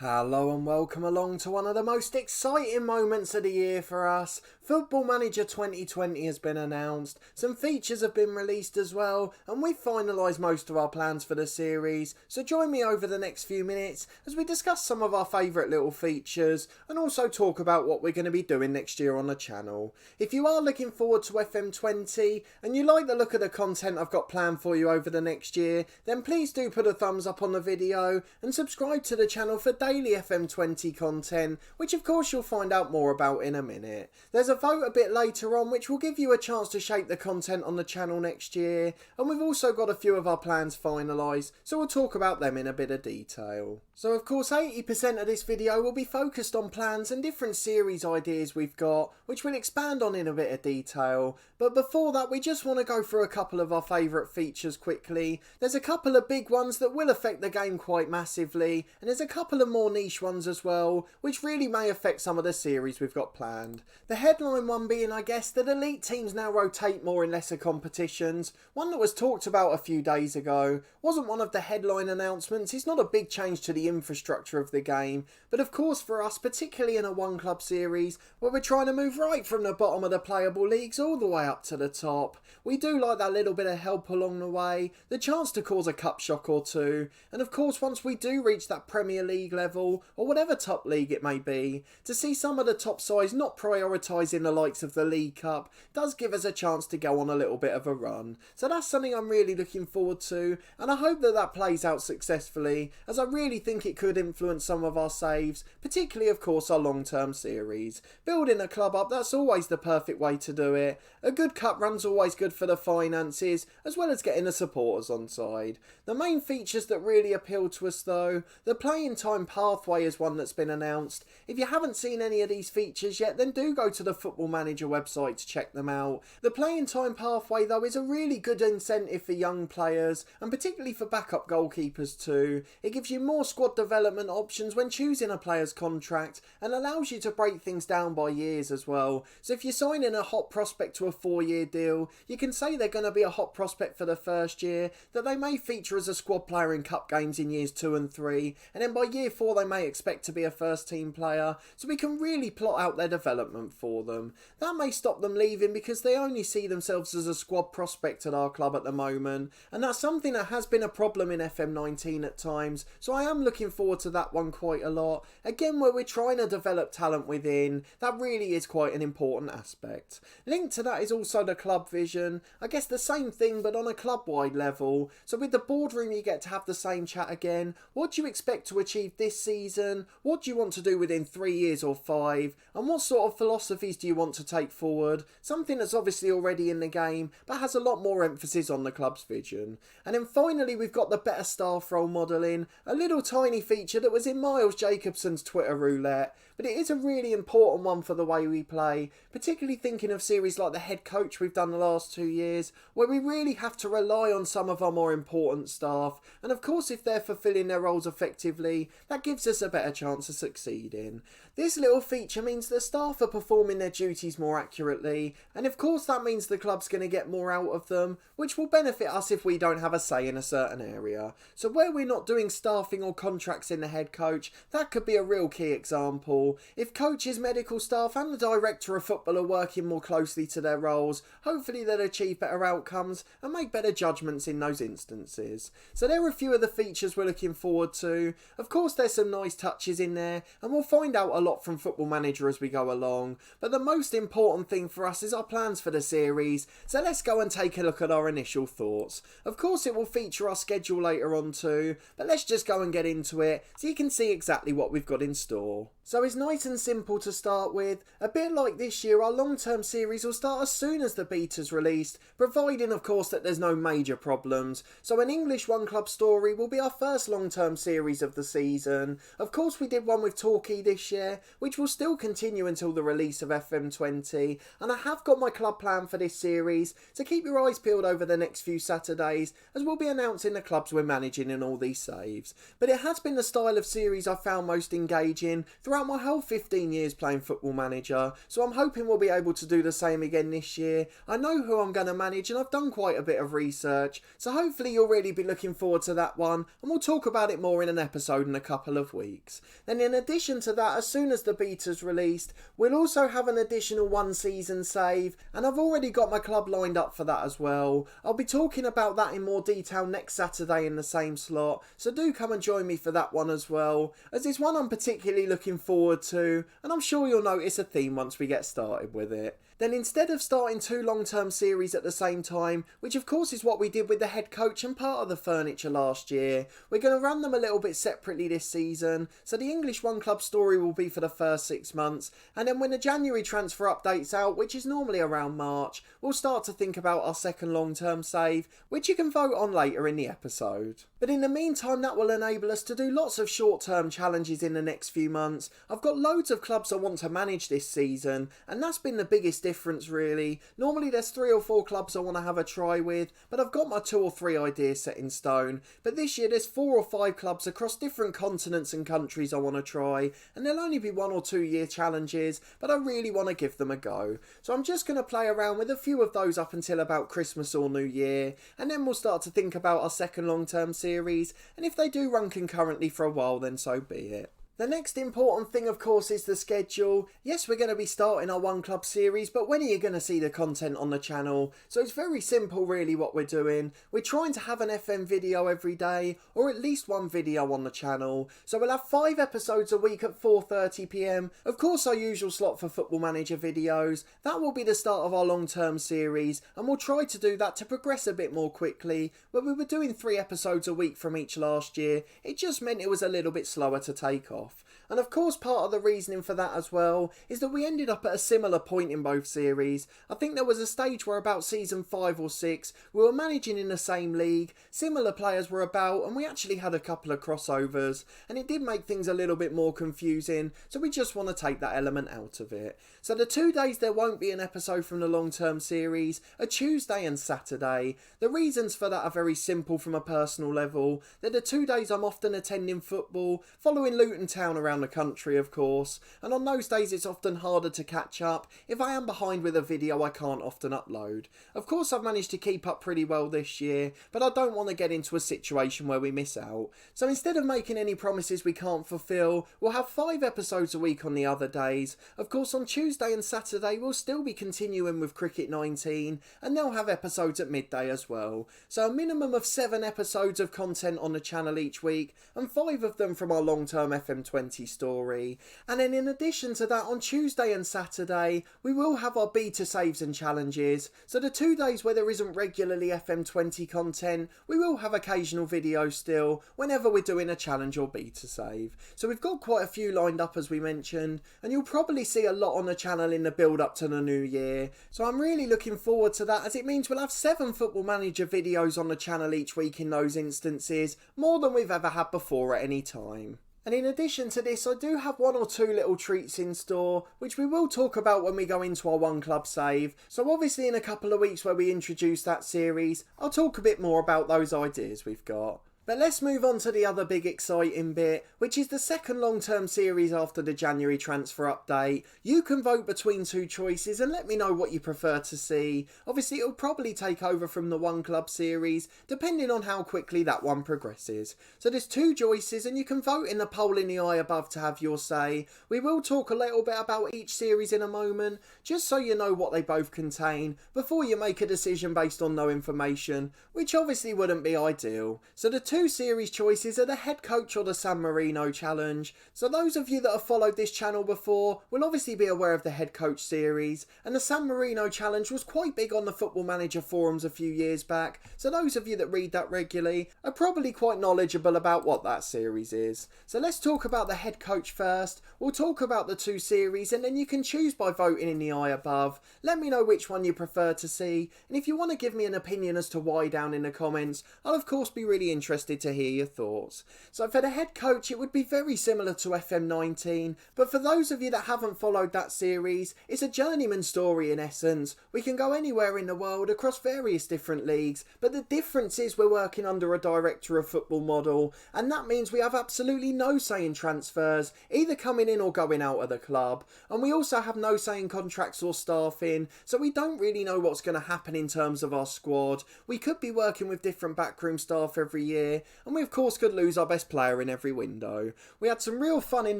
Hello and welcome along to one of the most exciting moments of the year for us. Football Manager 2020 has been announced, some features have been released as well, and we've finalised most of our plans for the series. So join me over the next few minutes as we discuss some of our favourite little features and also talk about what we're going to be doing next year on the channel. If you are looking forward to FM20 and you like the look of the content I've got planned for you over the next year, then please do put a thumbs up on the video and subscribe to the channel for daily FM20 content, which of course you'll find out more about in a minute. There's a vote a bit later on which will give you a chance to shape the content on the channel next year, and we've also got a few of our plans finalised, so we'll talk about them in a bit of detail. So of course 80% of this video will be focused on plans and different series ideas we've got, which we'll expand on in a bit of detail, but before that we just want to go through a couple of our favourite features quickly. There's a couple of big ones that will affect the game quite massively, and there's a couple of more niche ones as well, which really may affect some of the series we've got planned. The headline one being, I guess, that elite teams now rotate more in lesser competitions. One that was talked about a few days ago. Wasn't one of the headline announcements. It's not a big change to the infrastructure of the game, but of course for us, particularly in a one club series where we're trying to move right from the bottom of the playable leagues all the way up to the top, we do like that little bit of help along the way, the chance to cause a cup shock or two, and of course once we do reach that Premier League level or whatever top league it may be, to see some of the top sides not prioritising the likes of the League Cup does give us a chance to go on a little bit of a run. So that's something I'm really looking forward to, and I hope that that plays out successfully, as I really think it could influence some of our saves, particularly of course our long-term series. Building a club up, that's always the perfect way to do it. A good cup run's always good for the finances, as well as getting the supporters on side. The main features that really appeal to us though, the playing time pathway is one that's been announced. If you haven't seen any of these features yet, then do go to the Football Manager website to check them out. The playing time pathway though is a really good incentive for young players, and particularly for backup goalkeepers too. It gives you more squad development options when choosing a player's contract, and allows you to break things down by years as well. So if you're signing a hot prospect to a 4-year deal, you can say they're going to be a hot prospect for the first year, that they may feature as a squad player in cup games in years 2 and 3, and then by year 4 they may expect to be a first team player, so we can really plot out their development for them. That may stop them leaving because they only see themselves as a squad prospect at our club at the moment, and that's something that has been a problem in FM19 at times, so I am looking forward to that one quite a lot. Again, where we're trying to develop talent within, that really is quite an important aspect. Linked to that is also the club vision. I guess the same thing but on a club-wide level. So with the boardroom you get to have the same chat again. What do you expect to achieve this season? What do you want to do within 3 years or 5? And what sort of philosophies do you want to take forward? Something that's obviously already in the game but has a lot more emphasis on the club's vision. And then finally we've got the better staff role modelling, a little tiny feature that was in Miles Jacobson's Twitter roulette, but it is a really important one for the way we play, particularly thinking of series like the head coach we've done the last 2 years, where we really have to rely on some of our more important staff, and of course if they're fulfilling their roles effectively, that gives us a better chance of succeeding. This little feature means the staff are performing their duties more accurately, and of course that means the club's going to get more out of them, which will benefit us if we don't have a say in a certain area. So where we're not doing staffing or contracts in the head coach, that could be a real key example. If coaches, medical staff and the director of football are working more closely to their roles, hopefully they'll achieve better outcomes and make better judgments in those instances. So there are a few of the features we're looking forward to. Of course there's some nice touches in there, and we'll find out a lot from Football Manager as we go along, but the most important thing for us is our plans for the series, so let's go and take a look at our initial thoughts. Of course it will feature our schedule later on too, but let's just go and get into it so you can see exactly what we've got in store. So it's nice and simple to start with. A bit like this year, our long-term series will start as soon as the beta's released, providing of course that there's no major problems. So an English One Club story will be our first long-term series of the season. Of course we did one with Torquay this year, which will still continue until the release of FM20, and I have got my club plan for this series, so keep your eyes peeled over the next few Saturdays, as we'll be announcing the clubs we're managing in all these saves. But it has been the style of series I've found most engaging throughout throughout my whole 15 years playing Football Manager, so I'm hoping we'll be able to do the same again this year. I know who I'm going to manage and I've done quite a bit of research, so hopefully you'll really be looking forward to that one, and we'll talk about it more in an episode in a couple of weeks. Then in addition to that, as soon as the beta's released, we'll also have an additional one season save, and I've already got my club lined up for that as well. I'll be talking about that in more detail next Saturday in the same slot, so do come and join me for that one as well, as it's one I'm particularly looking forward to, and I'm sure you'll notice a theme once we get started with it. Then instead of starting two long-term series at the same time, which of course is what we did with the head coach and part of the furniture last year, we're going to run them a little bit separately this season. So the English One Club story will be for the first 6 months, and then when the January transfer update's out, which is normally around March, we'll start to think about our second long-term save, which you can vote on later in the episode. But in the meantime, that will enable us to do lots of short-term challenges in the next few months. I've got loads of clubs I want to manage this season, and that's been the biggest difference really. Normally there's 3 or 4 clubs I want to have a try with, but I've got my 2 or 3 ideas set in stone. But this year there's 4 or 5 clubs across different continents and countries I want to try, and there'll only be 1 or 2 year challenges, but I really want to give them a go. So I'm just going to play around with a few of those up until about Christmas or New Year, and then we'll start to think about our second long-term series, and if they do run concurrently for a while, then so be it. The next important thing, of course, is the schedule. Yes, we're going to be starting our One Club series, but when are you going to see the content on the channel? So it's very simple, really, what we're doing. We're trying to have an FM video every day, or at least one video on the channel. So we'll have 5 episodes a week at 4:30 PM. Of course, our usual slot for Football Manager videos. That will be the start of our long-term series, and we'll try to do that to progress a bit more quickly. Where we were doing 3 episodes a week from each last year, it just meant it was a little bit slower to take off. And of course part of the reasoning for that as well is that we ended up at a similar point in both series. I think there was a stage where about season 5 or 6 we were managing in the same league, similar players were about, and we actually had a couple of crossovers, and it did make things a little bit more confusing, so we just want to take that element out of it. So the 2 days there won't be an episode from the long-term series are Tuesday and Saturday. The reasons for that are very simple from a personal level. They're the 2 days I'm often attending football, following Luton Town around the country of course, and on those days it's often harder to catch up. If I am behind with a video I can't often upload. Of course I've managed to keep up pretty well this year, but I don't want to get into a situation where we miss out. So instead of making any promises we can't fulfill, we'll have 5 episodes a week on the other days. Of course on Tuesday and Saturday we'll still be continuing with Cricket 19, and they'll have episodes at midday as well. So a minimum of 7 episodes of content on the channel each week, and 5 of them from our long-term FM20 story. And then in addition to that, on Tuesday and Saturday we will have our beta saves and challenges. So the 2 days where there isn't regularly FM20 content, we will have occasional videos still whenever we're doing a challenge or beta save. So we've got quite a few lined up as we mentioned, and you'll probably see a lot on the channel in the build up to the new year. So I'm really looking forward to that, as it means we'll have 7 Football Manager videos on the channel each week in those instances, more than we've ever had before at any time. And in addition to this, I do have 1 or 2 little treats in store, which we will talk about when we go into our One Club save. So obviously in a couple of weeks where we introduce that series, I'll talk a bit more about those ideas we've got. But let's move on to the other big exciting bit, which is the second long-term series after the January transfer update. You can vote between 2 choices and let me know what you prefer to see. Obviously it'll probably take over from the One Club series, depending on how quickly that one progresses. So there's 2 choices and you can vote in the poll in the eye above to have your say. We will talk a little bit about each series in a moment, just so you know what they both contain, before you make a decision based on no information, which obviously wouldn't be ideal. So the 2 series choices are the head coach or the San Marino challenge. So those of you that have followed this channel before will obviously be aware of the head coach series, and the San Marino challenge was quite big on the Football Manager forums a few years back, so those of you that read that regularly are probably quite knowledgeable about what that series is. So let's talk about the head coach first. We'll talk about the 2 series and then you can choose by voting in the eye above. Let me know which one you prefer to see, and if you want to give me an opinion as to why down in the comments, I'll of course be really interested interested to hear your thoughts. So for the head coach, it would be very similar to FM19, but for those of you that haven't followed that series, it's a journeyman story in essence. We can go anywhere in the world across various different leagues, but the difference is we're working under a director of football model, and that means we have absolutely no say in transfers, either coming in or going out of the club, and we also have no say in contracts or staffing, so we don't really know what's going to happen in terms of our squad. We could be working with different backroom staff every year, and we of course could lose our best player in every window. We had some real fun in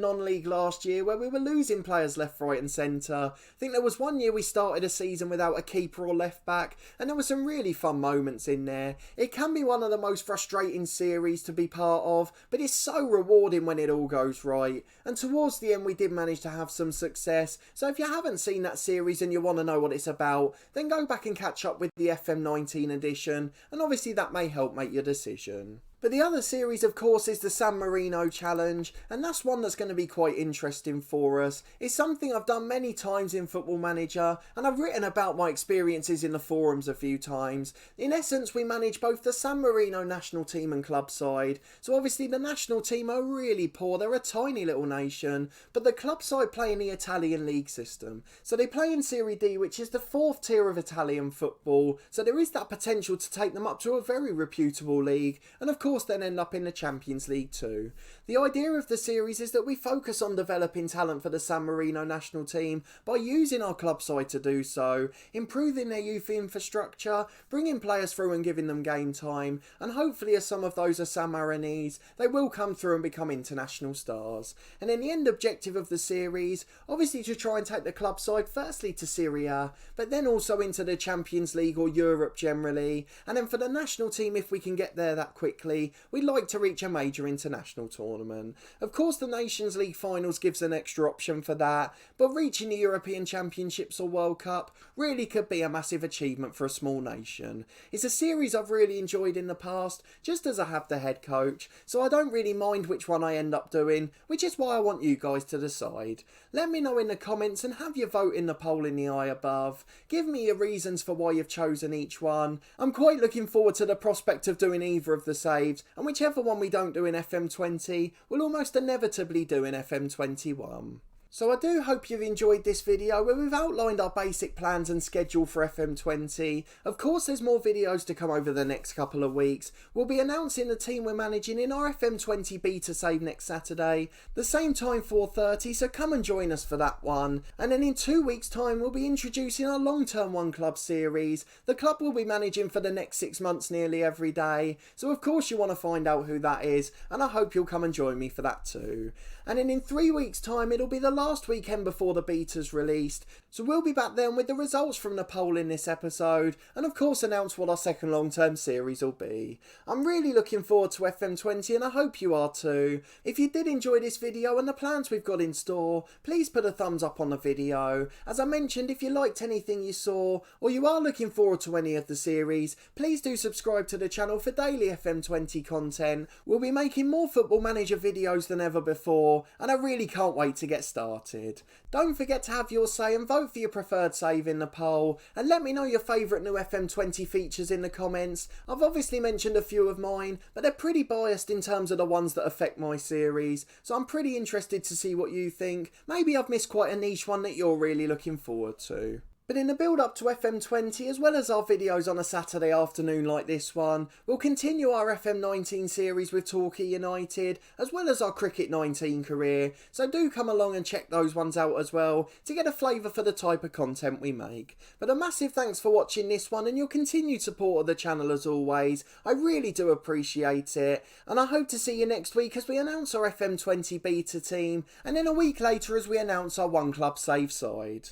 non-league last year where we were losing players left, right and centre. I think there was one year we started a season without a keeper or left back, and there were some really fun moments in there. It can be one of the most frustrating series to be part of, but it's so rewarding when it all goes right, and towards the end we did manage to have some success. So if you haven't seen that series and you want to know what it's about, then go back and catch up with the FM19 edition, and obviously that may help make your decision. But the other series, of course, is the San Marino Challenge, and that's one that's going to be quite interesting for us. It's something I've done many times in Football Manager, and I've written about my experiences in the forums a few times. In essence, we manage both the San Marino national team and club side. So obviously the national team are really poor, they're a tiny little nation, but the club side play in the Italian league system. So they play in Serie D, which is the fourth tier of Italian football, so there is that potential to take them up to a very reputable league, and of course then end up in the Champions League too. The idea of the series is that we focus on developing talent for the San Marino national team by using our club side to do so, improving their youth infrastructure, bringing players through and giving them game time, and hopefully as some of those are San Marinese, they will come through and become international stars. And then the end objective of the series, obviously to try and take the club side firstly to Serie A, but then also into the Champions League or Europe generally, and then for the national team, if we can get there that quickly, we'd like to reach a major international tournament. Of course the Nations League finals gives an extra option for that, but reaching the European Championships or World Cup really could be a massive achievement for a small nation. It's a series I've really enjoyed in the past, just as I have the head coach, so I don't really mind which one I end up doing, which is why I want you guys to decide. Let me know in the comments and have your vote in the poll in the eye above. Give me your reasons for why you've chosen each one. I'm quite looking forward to the prospect of doing either of the saves, and whichever one we don't do in FM20, we'll almost inevitably do in FM21. So I do hope you've enjoyed this video where we've outlined our basic plans and schedule for FM20. Of course there's more videos to come over the next couple of weeks. We'll be announcing the team we're managing in our FM20 beta save next Saturday, the same time 4:30, so come and join us for that one. And then in 2 weeks time we'll be introducing our long-term One Club series. The club will be managing for the next 6 months nearly every day, so of course you want to find out who that is, and I hope you'll come and join me for that too. And then in 3 weeks time it'll be the last weekend before the beta's released, so we'll be back then with the results from the poll in this episode, and of course announce what our second long-term series will be. I'm really looking forward to FM20 and I hope you are too. If you did enjoy this video and the plans we've got in store, please put a thumbs up on the video. As I mentioned, if you liked anything you saw, or you are looking forward to any of the series, please do subscribe to the channel for daily FM20 content. We'll be making more Football Manager videos than ever before, and I really can't wait to get started. Don't forget to have your say and vote for your preferred save in the poll, and let me know your favourite new FM20 features in the comments. I've obviously mentioned a few of mine, but they're pretty biased in terms of the ones that affect my series, so I'm pretty interested to see what you think. Maybe I've missed quite a niche one that you're really looking forward to. But in the build up to FM20, as well as our videos on a Saturday afternoon like this one, we'll continue our FM19 series with Torquay United, as well as our Cricket 19 career, so do come along and check those ones out as well, to get a flavour for the type of content we make. But a massive thanks for watching this one and your continued support of the channel as always. I really do appreciate it, and I hope to see you next week as we announce our FM20 beta team, and then a week later as we announce our One Club save side.